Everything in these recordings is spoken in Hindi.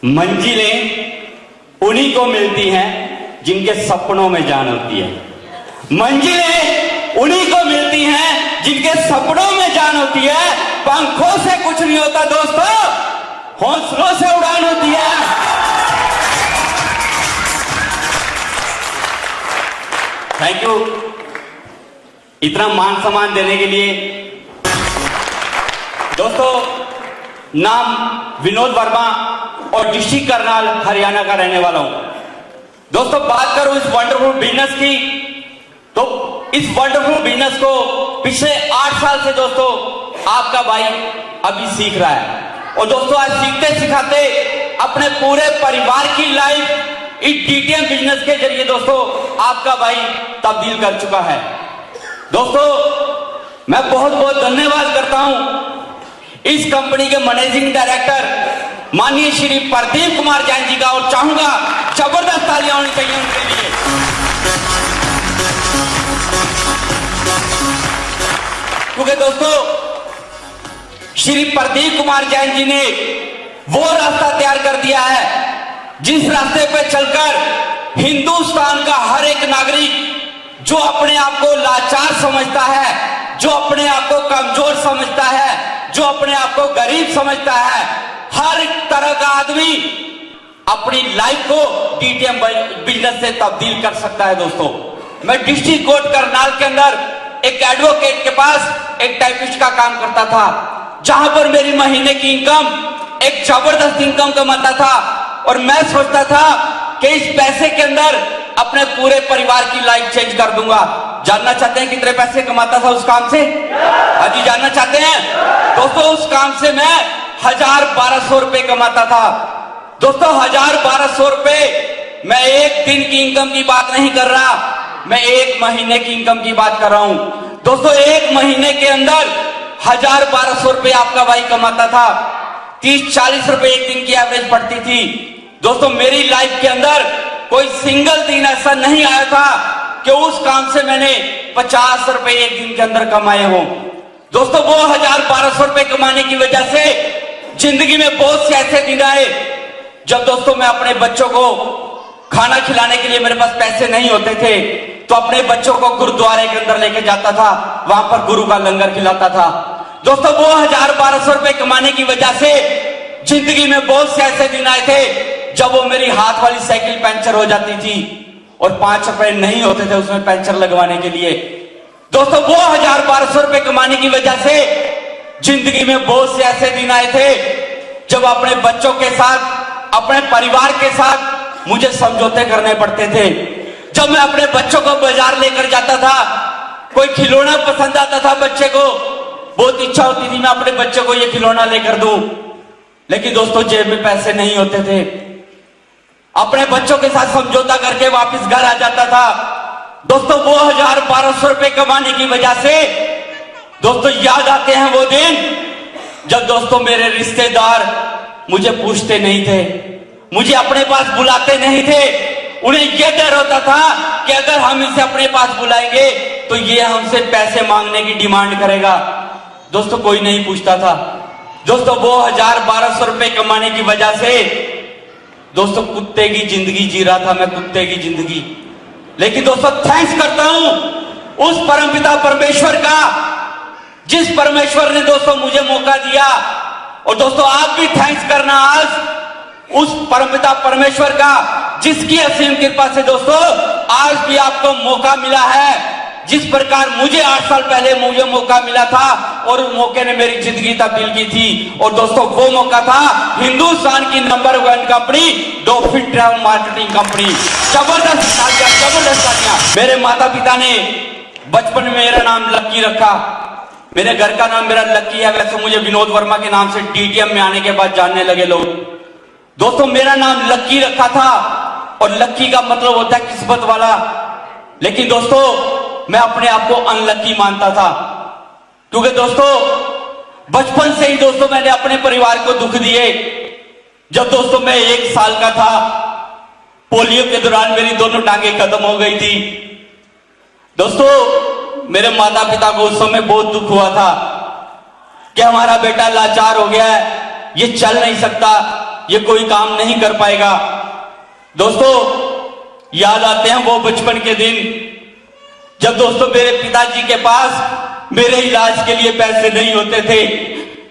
मंजिलें उन्हीं को मिलती हैं जिनके सपनों में जान होती है। मंजिलें उन्हीं को मिलती हैं जिनके सपनों में जान होती है। पंखों से कुछ नहीं होता दोस्तों, हौसलों से उड़ान होती है। थैंक यू इतना मान सम्मान देने के लिए। दोस्तों, नाम विनोद वर्मा और डिस्ट्रिक्ट करनाल हरियाणा का रहने वाला हूं। दोस्तों, बात करूं इस वंडरफुल बिजनेस की, तो इस वंडरफुल बिजनेस को पिछले 8 साल से दोस्तों आपका भाई अभी सीख रहा है। और दोस्तों, आज सीखते सिखाते अपने पूरे परिवार की लाइफ इस डीटीएम बिजनेस के जरिए दोस्तों आपका भाई तब्दील कर चुका है। दोस्तों, मैं बहुत बहुत धन्यवाद करता हूं इस कंपनी के मैनेजिंग डायरेक्टर माननीय श्री प्रदीप कुमार जैन जी का, और चाहूंगा जबरदस्त तालियां होनी चाहिए उनके लिए। क्योंकि दोस्तों, श्री प्रदीप कुमार जैन जी ने वो रास्ता तैयार कर दिया है जिस रास्ते पे चलकर हिंदुस्तान का हर एक नागरिक जो अपने आप को लाचार समझता है, जो अपने आप को कमजोर समझता है, जो अपने आप को गरीब समझता है, हर तरह का आदमी अपनी लाइफ को डीटीएम बिजनेस से तब्दील कर सकता है। दोस्तों, मैं डिस्ट्रिक्ट कोर्ट करनाल के अंदर एक एडवोकेट के पास एक टाइपिस्ट का काम करता था, जहां पर मेरी महीने की इनकम एक जबरदस्त इनकम कमाता था। और मैं सोचता था कि इस पैसे के अंदर अपने पूरे परिवार की लाइफ चेंज कर दूंगा। जानना चाहते हैं कितने पैसे कमाता था उस काम से? हाजी, जानना चाहते हैं? दोस्तों, उस काम से मैं 1000-1200 रुपए कमाता था। दोस्तों, 1000-1200 रुपए मैं एक दिन की इनकम की बात नहीं कर रहा, मैं एक महीने की इनकम की बात कर रहा हूं। दोस्तों, एक महीने के अंदर 1000-1200 रुपए आपका भाई कमाता था। 30-40 रुपए एक दिन की एवरेज पड़ती थी। दोस्तों, मेरी लाइफ के अंदर कोई सिंगल दिन ऐसा नहीं आया था कि उस काम से मैंने 50 रुपए एक दिन के अंदर कमाए हो। दोस्तों, वो 1000-1200 रुपए कमाने की वजह से जिंदगी में बहुत से ऐसे दिन आए जब दोस्तों मैं अपने बच्चों को खाना खिलाने के लिए मेरे पास पैसे नहीं होते थे, तो अपने बच्चों को गुरुद्वारे के अंदर लेके जाता था, वहां पर गुरु का लंगर खिलाता था। दोस्तों, वो 1000-1200 रुपए कमाने की वजह से जिंदगी में बहुत से ऐसे दिन आए थे जब वो मेरी हाथ वाली साइकिल पंचर हो जाती थी और 5 रुपए नहीं होते थे उसमें पंचर लगवाने के लिए। दोस्तों, वो 1000-1200 रुपए कमाने की वजह से जिंदगी में बहुत से ऐसे दिन आए थे जब अपने बच्चों के साथ, अपने परिवार के साथ मुझे समझौते करने पड़ते थे। जब मैं अपने बच्चों को बाजार लेकर जाता था, कोई खिलौना पसंद आता था बच्चे को, बहुत इच्छा होती थी मैं अपने बच्चे को ये खिलौना लेकर दूं, लेकिन दोस्तों जेब में पैसे नहीं होते थे। अपने बच्चों के साथ समझौता करके वापस घर आ जाता था। दोस्तों, वो 1000-1200 रुपए कमाने की वजह से दोस्तों याद आते हैं वो दिन जब दोस्तों मेरे रिश्तेदार मुझे पूछते नहीं थे, मुझे अपने पास बुलाते नहीं थे। उन्हें यह डर होता था कि अगर हम इसे अपने पास बुलाएंगे तो ये हमसे पैसे मांगने की डिमांड करेगा। दोस्तों, कोई नहीं पूछता था। दोस्तों, वो 1000-1200 रुपए कमाने की वजह से दोस्तों कुत्ते की जिंदगी जी रहा था मैं, कुत्ते की जिंदगी। लेकिन दोस्तों, थैंक्स करता हूं उस परमपिता परमेश्वर का, जिस परमेश्वर ने दोस्तों मुझे मौका दिया। और दोस्तों, आप भी थैंक्स करना आज उस परमपिता परमेश्वर का, जिसकी असीम कृपा से दोस्तों आज भी आपको मौका मिला है। जिस प्रकार मुझे 8 साल पहले मुझे मौका मिला था और उस मौके ने मेरी जिंदगी तब्दील की थी। और दोस्तों, वो मौका था हिंदुस्तान की number 1 company dolphin travel marketing company. जबरदस्त तालियां, जबरदस्त तालियां। मेरे माता पिता ने बचपन में मेरा नाम लक्की रखा। मेरे घर का नाम मेरा लक्की है, वैसे मुझे विनोद वर्मा के नाम से डीटीएम में आने के बाद जानने लगे लोग। दोस्तों, मेरा नाम लक्की रखा था और लक्की का मतलब होता है किस्मत वाला। लेकिन दोस्तों, मैं अपने आप को अनलक्की मानता था, क्योंकि दोस्तों बचपन से ही दोस्तों मैंने अपने परिवार को दुख दिए। जब दोस्तों मैं 1 साल का था, पोलियो के दौरान मेरी दोनों टांगे खत्म हो गई थी। दोस्तों, मेरे माता पिता को उस समय बहुत दुख हुआ था कि हमारा बेटा लाचार हो गया है, ये चल नहीं सकता, ये कोई काम नहीं कर पाएगा। दोस्तों, याद आते हैं वो बचपन के दिन जब दोस्तों मेरे पिताजी के पास मेरे इलाज के लिए पैसे नहीं होते थे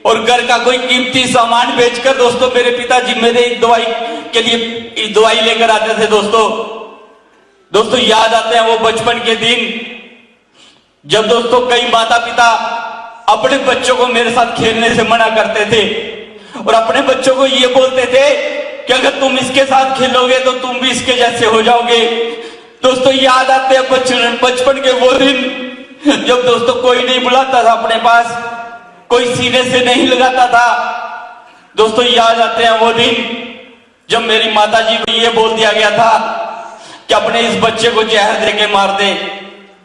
और घर का कोई कीमती सामान बेचकर दोस्तों मेरे पिताजी मेरे दवाई के लिए दवाई लेकर आते थे। दोस्तों याद आते हैं वो बचपन के दिन जब दोस्तों कई माता पिता अपने बच्चों को मेरे साथ खेलने से मना करते थे और अपने बच्चों को ये बोलते थे कि अगर तुम इसके साथ खेलोगे तो तुम भी इसके जैसे हो जाओगे। दोस्तों याद आते हैं बचपन के वो दिन जब दोस्तों कोई नहीं बुलाता था अपने पास, कोई सीने से नहीं लगाता था। दोस्तों याद आते हैं वो दिन जब मेरी माताजी को ये बोल दिया गया था कि अपने इस बच्चे को जहर दे के मार दे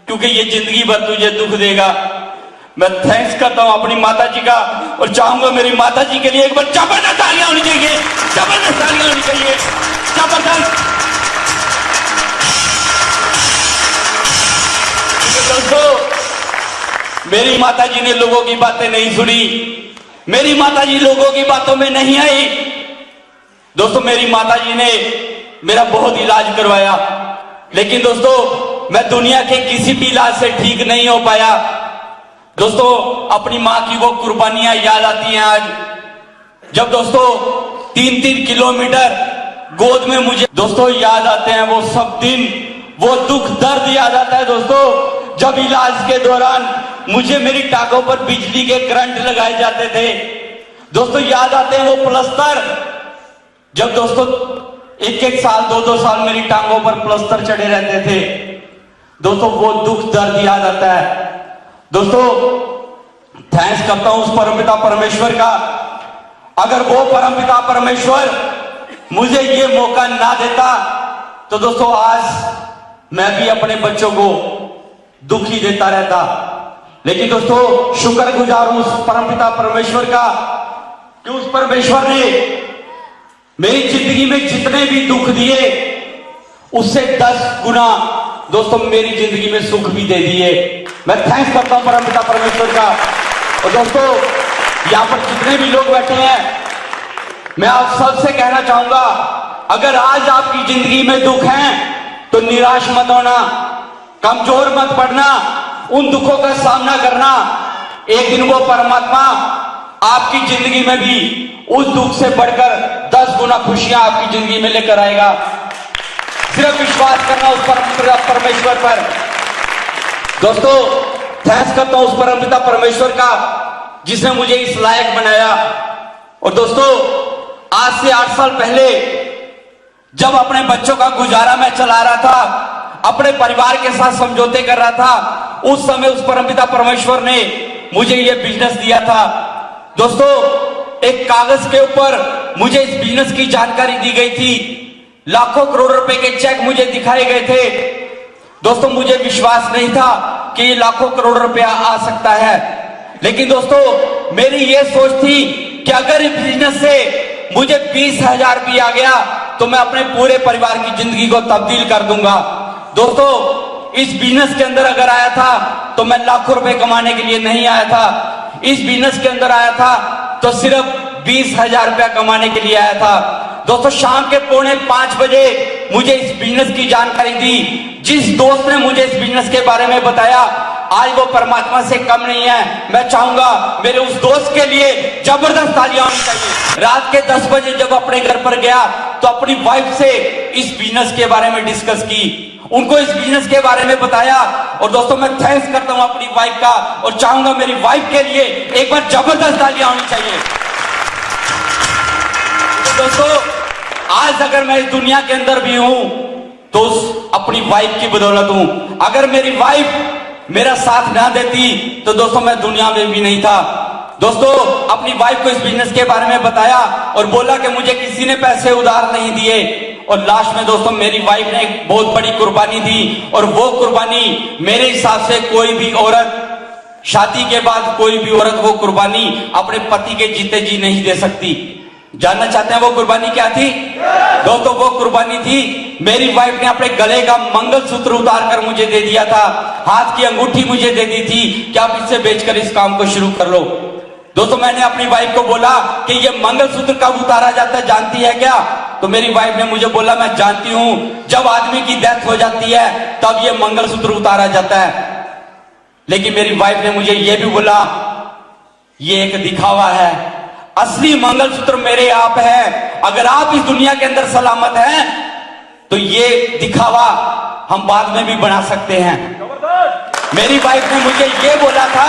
क्योंकि ये जिंदगी भर तुझे दुख देगा। मैं थैंक्स करता हूं अपनी माताजी का और चाहूंगा मेरी माताजी के लिए एक बार जबरदस्त तालियां होनी चाहिए, जबरदस्त तालियां होनी चाहिए, जबरदस्त। दोस्तों मेरी माताजी ने लोगों की बातें नहीं सुनी, मेरी माताजी लोगों की बातों में नहीं आई। दोस्तों मेरी माताजी ने मेरा बहुत इलाज करवाया, लेकिन दोस्तों मैं दुनिया के किसी भी इलाज से ठीक नहीं हो पाया। दोस्तों अपनी मां की वो कुर्बानियां याद आती हैं आज, जब दोस्तों 3-3 किलोमीटर गोद में मुझे दोस्तों याद आते हैं वो सब दिन, वो दुख दर्द याद आता है दोस्तों जब इलाज के दौरान मुझे मेरी टांगों पर बिजली के करंट लगाए जाते थे। दोस्तों याद आते हैं वो प्लस्तर, जब दोस्तों 1-1 साल 2-2 साल मेरी टांगों पर प्लस्तर चढ़े रहते थे। दोस्तों वो दुख दर्द याद आता है। दोस्तों थैंक्स करता हूं उस परमपिता परमेश्वर का, अगर वो परमपिता परमेश्वर मुझे ये मौका ना देता तो दोस्तों आज मैं भी अपने बच्चों को दुखी देता रहता। लेकिन दोस्तों शुक्रगुजार हूं उस परमपिता परमेश्वर का कि उस परमेश्वर ने मेरी जिंदगी में जितने भी दुख दिए उससे 10 गुना दोस्तों मेरी जिंदगी में सुख भी दे दिए। मैं थैंक्स करता हूं परमपिता परमेश्वर का। और दोस्तों यहां पर जितने भी लोग बैठे हैं मैं आप सबसे कहना चाहूंगा, अगर आज आपकी जिंदगी में दुख है तो निराश मत होना, कमजोर मत पड़ना, उन दुखों का सामना करना। एक दिन वो परमात्मा आपकी जिंदगी में भी उस दुख से बढ़कर 10 गुना खुशियां आपकी जिंदगी में लेकर आएगा। सिर्फ विश्वास करना उस परमेश्वर पर। दोस्तों थैंक्स करता हूं उस परमपिता परमेश्वर का जिसने मुझे इस लायक बनाया। और दोस्तों आज से 8 साल पहले जब अपने बच्चों का गुजारा मैं चला रहा था, अपने परिवार के साथ समझौते कर रहा था, उस समय उस परमपिता परमेश्वर ने मुझे यह बिजनेस दिया था। दोस्तों एक कागज के ऊपर मुझे इस बिजनेस की जानकारी दी गई थी, लाखों करोड़ रुपए के चेक मुझे दिखाए गए थे। दोस्तों मुझे विश्वास नहीं था कि ये लाखों करोड़ रुपया आ सकता है, लेकिन दोस्तों मेरी ये सोच थी कि अगर इस बिजनेस से मुझे 20,000 भी आ गया तो मैं अपने पूरे परिवार की जिंदगी को तब्दील कर दूंगा। दोस्तों इस बिजनेस के अंदर अगर आया था तो मैं लाखों रुपए कमाने के लिए नहीं आया था, इस बिजनेस के अंदर आया था तो सिर्फ 20,000 रुपया कमाने के लिए आया था। दोस्तों शाम के 4:45 बजे मुझे इस बिजनेस की जानकारी दी। जिस दोस्त ने मुझे इस बिजनेस के बारे में बताया आज वो परमात्मा से कम नहीं है। मैं चाहूंगा मेरे उस दोस्त के लिए जबरदस्त तालियां होनी चाहिए। रात के 10 बजे जब अपने घर पर गया तो अपनी वाइफ से इस बिजनेस के बारे में डिस्कस की, उनको इस बिजनेस के बारे में बताया। और दोस्तों मैं थैंक्स करता हूं अपनी वाइफ का और चाहूंगा मेरी वाइफ के लिए एक बार जबरदस्त तालियां होनी चाहिए। तो दोस्तों आज अगर मैं इस दुनिया के अंदर भी हूं तो उस अपनी वाइफ की बदौलत हूं। अगर मेरी वाइफ मेरा साथ ना देती तो दोस्तों मैं दुनिया में भी नहीं था। दोस्तों अपनी वाइफ को इस बिजनेस के बारे में बताया और बोला कि मुझे किसी ने पैसे उधार नहीं दिए। और लास्ट में दोस्तों मेरी वाइफ ने एक बहुत बड़ी कुर्बानी दी और वो कुर्बानी मेरे हिसाब से कोई भी औरत शादी के बाद कोई भी औरत वो कुर्बानी अपने पति के जीते जी नहीं दे सकती। जानना चाहते हैं वो कुर्बानी क्या थी? दोस्तों वो कुर्बानी थी मेरी वाइफ ने अपने गले का मंगलसूत्र उतार कर मुझे दे दिया था, हाथ की अंगूठी मुझे दे दी थी कि आप इससे बेचकर इस काम को शुरू कर लो। दोस्तों मैंने अपनी वाइफ को बोला कि ये मंगलसूत्र कब उतारा जाता है जानती है क्या? तो मेरी वाइफ ने मुझे बोला मैं जानती हूं, जब आदमी की डेथ हो जाती है तब ये मंगलसूत्र उतारा जाता है। लेकिन मेरी वाइफ ने मुझे ये भी बोला ये एक दिखावा है, असली मंगलसूत्र मेरे आप है। अगर आप इस दुनिया के अंदर सलामत हैं तो ये दिखावा हम बाद में भी बना सकते हैं। मेरी वाइफ ने मुझे ये बोला था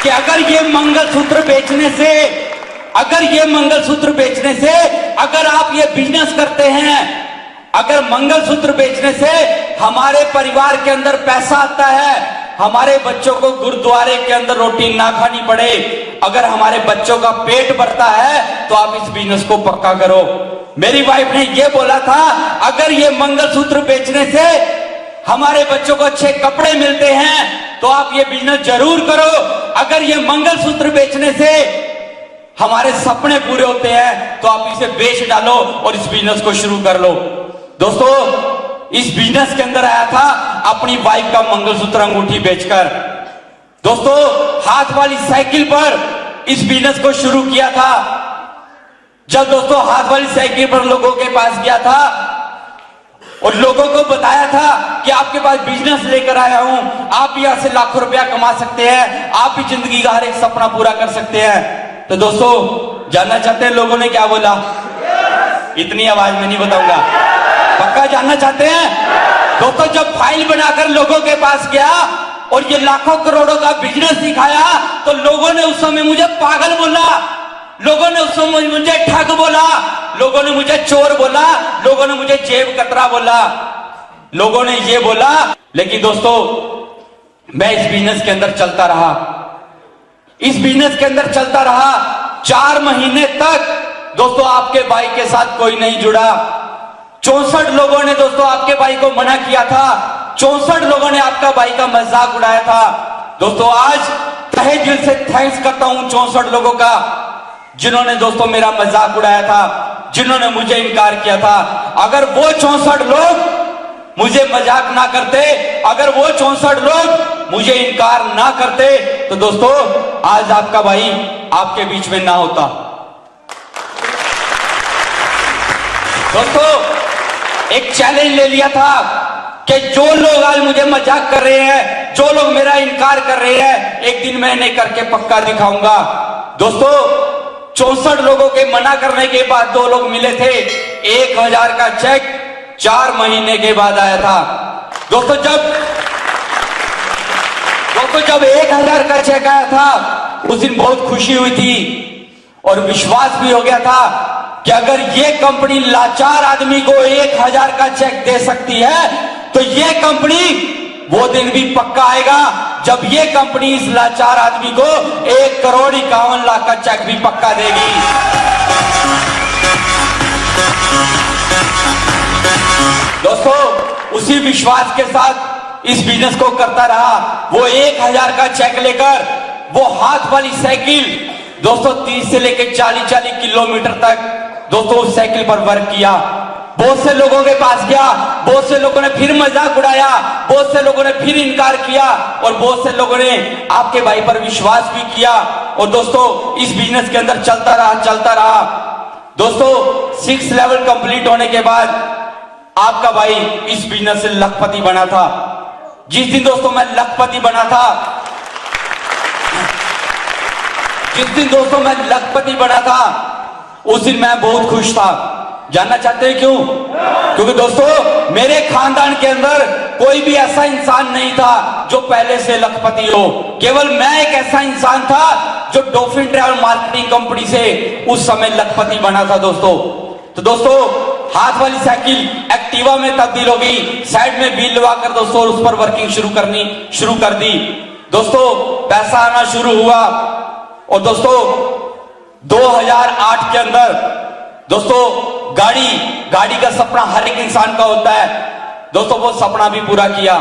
कि अगर ये मंगलसूत्र बेचने से अगर आप ये बिजनेस करते हैं, अगर मंगलसूत्र बेचने से हमारे परिवार के अंदर पैसा आता है, हमारे बच्चों को गुरुद्वारे के अंदर रोटी ना खानी पड़े, अगर हमारे बच्चों का पेट भरता है तो आप इस बिजनेस को पक्का करो। मेरी वाइफ ने यह बोला था अगर ये मंगलसूत्र बेचने से हमारे बच्चों को अच्छे कपड़े मिलते हैं तो आप ये बिजनेस जरूर करो। अगर ये मंगलसूत्र बेचने से हमारे सपने पूरे होते हैं तो आप इसे बेच डालो और इस बिजनेस को शुरू कर लो। दोस्तों इस बिजनेस के अंदर आया था अपनी वाइफ का मंगलसूत्र अंगूठी बेचकर। दोस्तों हाथ वाली साइकिल पर इस बिजनेस को शुरू किया था। जब दोस्तों हाथ वाली साइकिल पर लोगों के पास गया था और लोगों को बताया था कि आपके पास बिजनेस लेकर आया हूं, आप भी यहां से लाखों रुपया कमा सकते हैं, आप भी जिंदगी का हर एक सपना पूरा कर सकते हैं। तो दोस्तों जानना चाहते हैं लोगों ने क्या बोला? इतनी आवाज में नहीं बताऊंगा, पक्का जानना चाहते हैं? दोस्तों जब फाइल बनाकर लोगों के पास गया और ये लाखों करोड़ों का बिजनेस दिखाया तो लोगों ने उस समय मुझे पागल बोला, लोगों ने उस समय मुझे ठग बोला, लोगों ने मुझे चोर बोला, लोगों ने मुझे जेब कतरा बोला, लोगों ने ये बोला। लेकिन दोस्तों मैं इस बिजनेस के अंदर चलता रहा, इस बिजनेस के अंदर चलता रहा। 4 महीने तक दोस्तों आपके भाई के साथ कोई नहीं जुड़ा। 64 लोगों ने दोस्तों आपके भाई को मना किया था, 64 लोगों ने आपका भाई का मजाक उड़ाया था। दोस्तों आज तहे दिल से थैंक्स करता हूं 64 लोगों का जिन्होंने दोस्तों मेरा मजाक उड़ाया था, जिन्होंने मुझे इनकार किया था। अगर वो 64 लोग मुझे मजाक ना करते, अगर वो 64 लोग मुझे इनकार ना करते तो दोस्तों आज आपका भाई आपके बीच में ना होता। दोस्तों एक चैलेंज ले लिया था कि जो लोग आज मुझे मजाक कर रहे हैं, जो लोग मेरा इनकार कर रहे हैं, एक दिन मैं इन्हें करके पक्का दिखाऊंगा। दोस्तों 64 लोगों के मना करने के बाद 2 लोग मिले थे। 1000 का चेक 4 महीने के बाद आया था। दोस्तों जब 1000 का चेक आया था उस दिन बहुत खुशी हुई थी और विश्वास भी हो गया था कि अगर ये कंपनी लाचार आदमी को 1000 का चेक दे सकती है तो ये कंपनी वो दिन भी पक्का आएगा जब ये कंपनी इस लाचार आदमी को 1,51,00,000 का चेक भी पक्का देगी। दोस्तों उसी विश्वास के साथ इस बिजनेस को करता रहा। वो 1000 का चेक लेकर वो हाथ वाली साइकिल दोस्तों 30 से लेकर 40 किलोमीटर तक दोस्तों उस साइकिल पर वर्क किया। बहुत से लोगों के पास गया, बहुत से लोगों ने फिर मजाक उड़ाया, बहुत से लोगों ने फिर इनकार किया और बहुत से लोगों ने आपके भाई पर विश्वास भी किया। और दोस्तों इस बिजनेस के अंदर चलता रहा। दोस्तों 6 लेवल कंप्लीट होने के बाद आपका भाई इस बिजनेस से लखपति बना था। जिस दिन दोस्तों मैं लखपति बना था, उस दिन मैं बहुत खुश था। जानना चाहते हैं क्यों? क्योंकि दोस्तों मेरे खानदान के अंदर कोई भी ऐसा इंसान नहीं था जो पहले से लखपति हो। केवल मैं एक ऐसा इंसान था जो डॉल्फिन ट्रैवल मार्केटिंग कंपनी से उस समय लखपति बना था। तो दोस्तों हाथ वाली साइकिल एक्टिवा में तब्दील हो गई, साइड में व्हील लगाकर दोस्तों उस पर वर्किंग शुरू कर दी। दोस्तों पैसा आना शुरू हुआ और दोस्तों 2008 के अंदर दोस्तों गाड़ी का सपना हर एक इंसान का होता है। दोस्तों वो सपना भी पूरा किया।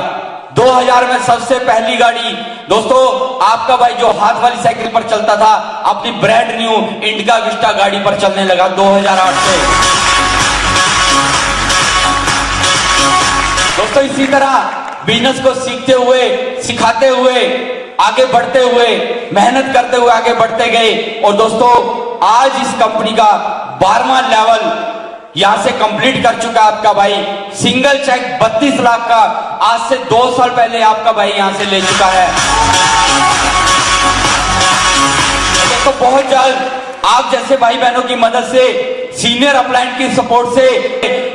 2000 में सबसे पहली गाड़ी दोस्तों आपका भाई जो हाथ वाली साइकिल पर चलता था अपनी ब्रांड न्यू इंडिका विस्टा गाड़ी पर चलने लगा 2008 से। दोस्तों इसी तरह बिजनेस को सीखते हुए सिखाते हुए आगे बढ़ते हुए, मेहनत करते हुए आगे बढ़ते गए। और दोस्तों आज इस कंपनी का 12वां लेवल यहां से कंप्लीट कर चुका है आपका भाई। सिंगल चेक 32 लाख का आज से 2 साल पहले आपका भाई यहां से ले चुका है। तो बहुत जल्द आप जैसे भाई बहनों की मदद से, सीनियर अपलाइंट की सपोर्ट से,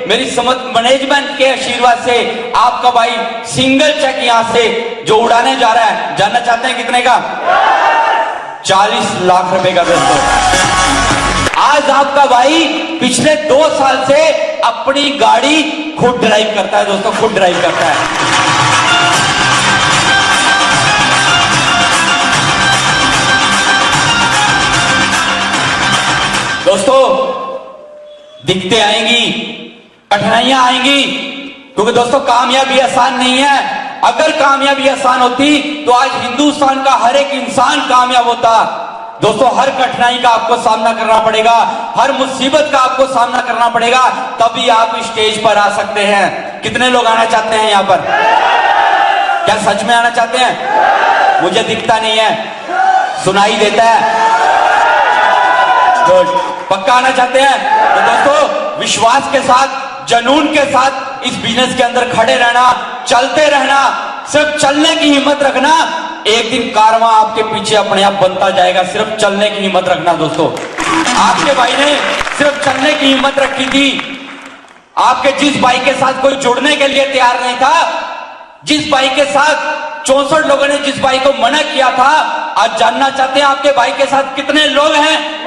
मेरी समझ मैनेजमेंट के आशीर्वाद से आपका भाई सिंगल चेक यहां से जो उड़ाने जा रहा है, जानना चाहते हैं कितने का? 40 लाख रुपए का। दोस्तों आज आपका भाई पिछले 2 साल से अपनी गाड़ी खुद ड्राइव करता है। दोस्तों खुद ड्राइव करता है। दोस्तों दिक्कतें आएंगी, कठिनाइयां आएंगी, क्योंकि दोस्तों कामयाबी आसान नहीं है। अगर कामयाबी आसान होती तो आज हिंदुस्तान का हर एक इंसान कामयाब होता। दोस्तों हर कठिनाई का आपको सामना करना पड़ेगा, हर मुसीबत का आपको सामना करना पड़ेगा, तभी आप स्टेज पर आ सकते हैं। कितने लोग आना चाहते हैं यहां पर? क्या सच में आना चाहते हैं? मुझे दिखता नहीं है, सुनाई देता है। गुड, पक्का आना चाहते हैं? तो दोस्तों विश्वास के साथ, जुनून के साथ इस बिजनेस के अंदर खड़े रहना, चलते रहना, सिर्फ चलने की हिम्मत रखना। एक दिन कारवां आपके पीछे अपने आप बनता जाएगा। सिर्फ चलने की हिम्मत रखना। दोस्तों आपके भाई ने सिर्फ चलने की हिम्मत रखी थी। आपके जिस भाई के साथ कोई जुड़ने के लिए तैयार नहीं था, जिस भाई के साथ 64 लोगों ने जिस भाई को मना किया था, आज जानना चाहते हैं आपके भाई के साथ कितने लोग हैं?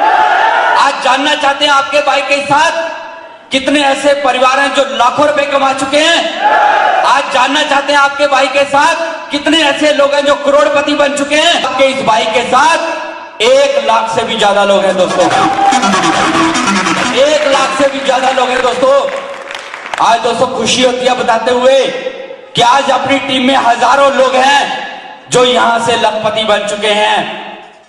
आज जानना चाहते हैं आपके भाई के साथ कितने ऐसे परिवार हैं जो लाखों रुपए कमा चुके हैं? आज जानना चाहते हैं आपके भाई के साथ कितने ऐसे लोग हैं जो करोड़पति बन चुके हैं? आपके इस भाई के साथ 1 लाख से भी ज्यादा लोग हैं। दोस्तों 1 लाख से भी ज्यादा लोग हैं। दोस्तों आज दोस्तों खुशी होती है बताते हुए कि आज अपनी टीम में हजारों लोग हैं जो यहां से लखपति बन चुके हैं।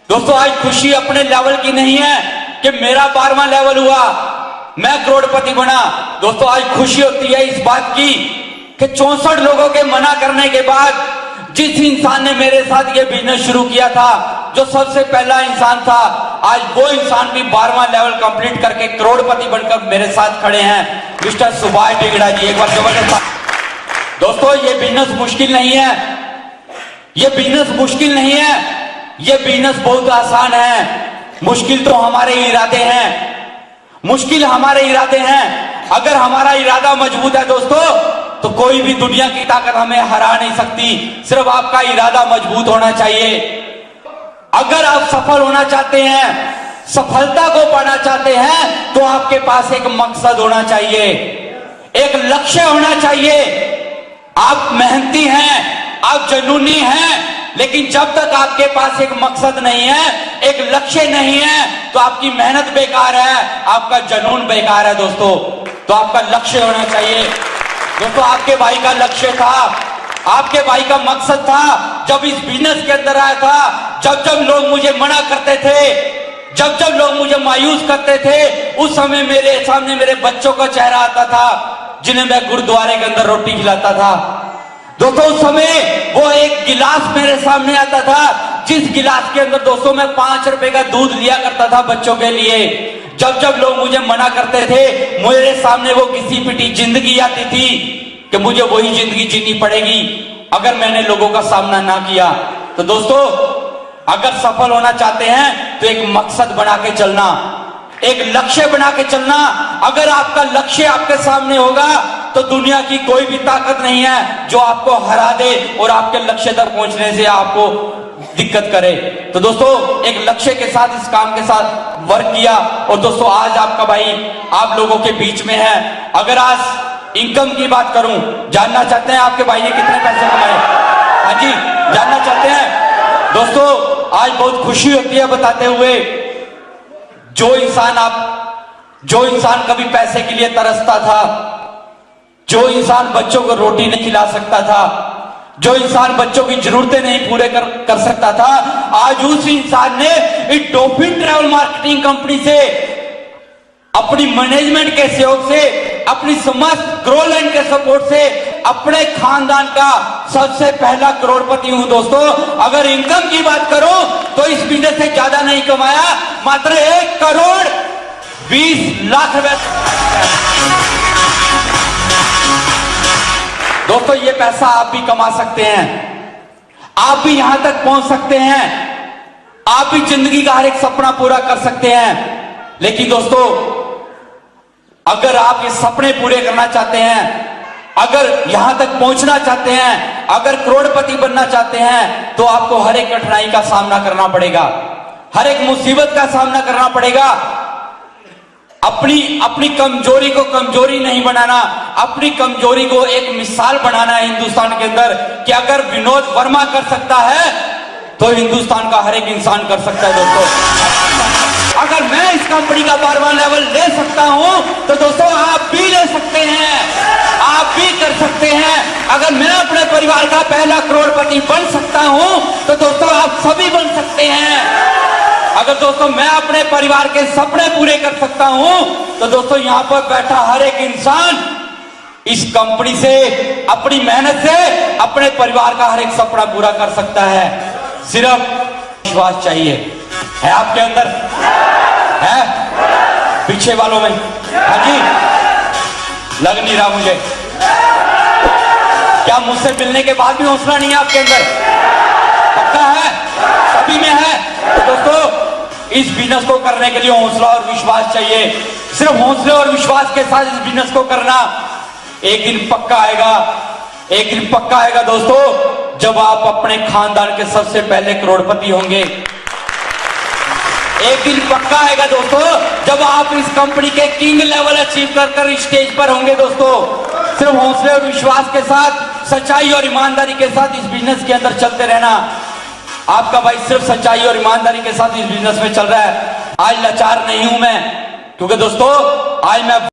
दोस्तों आज खुशी अपने लेवल की नहीं है कि मेरा 12वां लेवल हुआ, मैं करोड़पति बना। दोस्तों आज खुशी होती है इस बात की कि 64 लोगों के मना करने के बाद जिस इंसान ने मेरे साथ ये बिजनेस शुरू किया था, जो सबसे पहला इंसान था, आज वो इंसान भी 12वां लेवल कंप्लीट करके करोड़पति बनकर मेरे साथ खड़े हैं। मिस्टर सुभाष डिगड़ा जी, एक बार जबरदस्त। दोस्तों ये बिजनेस मुश्किल नहीं है, ये बिजनेस मुश्किल नहीं है, ये बिजनेस बहुत आसान है। मुश्किल तो हमारे इरादे हैं, मुश्किल हमारे इरादे हैं। अगर हमारा इरादा मजबूत है दोस्तों तो कोई भी दुनिया की ताकत हमें हरा नहीं सकती। सिर्फ आपका इरादा मजबूत होना चाहिए। अगर आप सफल होना चाहते हैं, सफलता को पाना चाहते हैं, तो आपके पास एक मकसद होना चाहिए, एक लक्ष्य होना चाहिए। आप मेहनती हैं, आप जुनूनी हैं, लेकिन जब तक आपके पास एक मकसद नहीं है, एक लक्ष्य नहीं है, तो आपकी मेहनत बेकार है, आपका जुनून बेकार है। दोस्तों तो आपका लक्ष्य होना चाहिए। दोस्तों आपके भाई का लक्ष्य था, आपके भाई का मकसद था। जब इस बिजनेस के अंदर आया था, जब जब लोग मुझे मना करते थे, जब जब लोग मुझे मायूस करते थे, उस समय मेरे सामने मेरे बच्चों का चेहरा आता था जिन्हें मैं गुरुद्वारे के अंदर रोटी खिलाता था। दोस्तों उस समय वो एक गिलास मेरे सामने आता था, जिस गिलास के अंदर दोस्तों मैं 5 रुपए का दूध लिया करता था बच्चों के लिए। जब जब लोग मुझे मना करते थे, मेरे सामने वो किसी पिटी जिंदगी आती थी कि मुझे वही जिंदगी जीनी पड़ेगी अगर मैंने लोगों का सामना ना किया। तो दोस्तों अगर सफल होना चाहते हैं तो एक मकसद बना के चलना, एक लक्ष्य बना के चलना। अगर आपका लक्ष्य आपके सामने होगा तो दुनिया की कोई भी ताकत नहीं है जो आपको हरा दे और आपके लक्ष्य तक पहुंचने से आपको दिक्कत करे। तो दोस्तों एक लक्ष्य के साथ इस काम के साथ वर्क किया और दोस्तों आज आपका भाई आप लोगों के बीच में है। अगर आज इनकम की बात करूं, जानना चाहते हैं आपके भाई ने कितने पैसे कमाए? हाँ जी, जानना चाहते हैं? दोस्तों आज बहुत खुशी होती है बताते हुए, जो इंसान कभी पैसे के लिए तरसता था, जो इंसान बच्चों को रोटी नहीं खिला सकता था, जो इंसान बच्चों की जरूरतें नहीं पूरे कर सकता था, आज उस इंसान ने इस डॉल्फिन ट्रैवल मार्केटिंग कंपनी से, अपनी मैनेजमेंट के सहयोग से, अपनी समस्त ग्रो लाइन के सपोर्ट से अपने खानदान का सबसे पहला करोड़पति हूं दोस्तों। अगर इनकम की बात करूं तो इस बिजनेस से ज्यादा नहीं कमाया, मात्र 1,20,00,000 रुपए। दोस्तों ये पैसा आप भी कमा सकते हैं, आप भी यहां तक पहुंच सकते हैं, आप भी जिंदगी का हर एक सपना पूरा कर सकते हैं। लेकिन दोस्तों अगर आप ये सपने पूरे करना चाहते हैं, अगर यहां तक पहुंचना चाहते हैं, अगर करोड़पति बनना चाहते हैं, तो आपको हर एक कठिनाई का सामना करना पड़ेगा, हर एक मुसीबत का सामना करना पड़ेगा। अपनी कमजोरी को कमजोरी नहीं बनाना, अपनी कमजोरी को एक मिसाल बनाना है हिंदुस्तान के अंदर कि अगर विनोद वर्मा कर सकता है तो हिंदुस्तान का हर एक इंसान कर सकता है। दोस्तों अगर मैं इस कंपनी का बारहवां लेवल ले सकता हूं तो दोस्तों आप भी ले सकते हैं, आप भी कर सकते हैं। अगर मैं अपने परिवार का पहला करोड़पति बन सकता हूं तो दोस्तों आप सभी बन सकते हैं। अगर दोस्तों मैं अपने परिवार के सपने पूरे कर सकता हूं तो दोस्तों यहां पर बैठा हर एक इंसान इस कंपनी से, अपनी मेहनत से अपने परिवार का हर एक सपना पूरा कर सकता है। सिर्फ विश्वास चाहिए। है आपके अंदर? है पीछे वालों में? हाँ जी, लग नहीं रहा मुझे। क्या मुझसे मिलने के बाद भी हौसला नहीं है आपके अंदर? पक्का है? सभी में है? तो दोस्तों इस बिजनेस को करने के लिए हौसला और विश्वास चाहिए। सिर्फ हौसले और विश्वास के साथ इस बिजनेस को करना, एक दिन पक्का आएगा, एक दिन पक्का आएगा दोस्तों जब आप अपने खानदान के सबसे पहले करोड़पति होंगे। एक दिन पक्का आएगा दोस्तों जब आप इस कंपनी के किंग लेवल अचीव कर स्टेज पर होंगे। दोस्तों सिर्फ हौसले और विश्वास के साथ, सच्चाई और ईमानदारी के साथ इस बिजनेस के अंदर चलते रहना। आपका भाई सिर्फ सच्चाई और ईमानदारी के साथ इस बिजनेस में चल रहा है। आज लाचार नहीं हूं मैं, क्योंकि दोस्तों आज मैं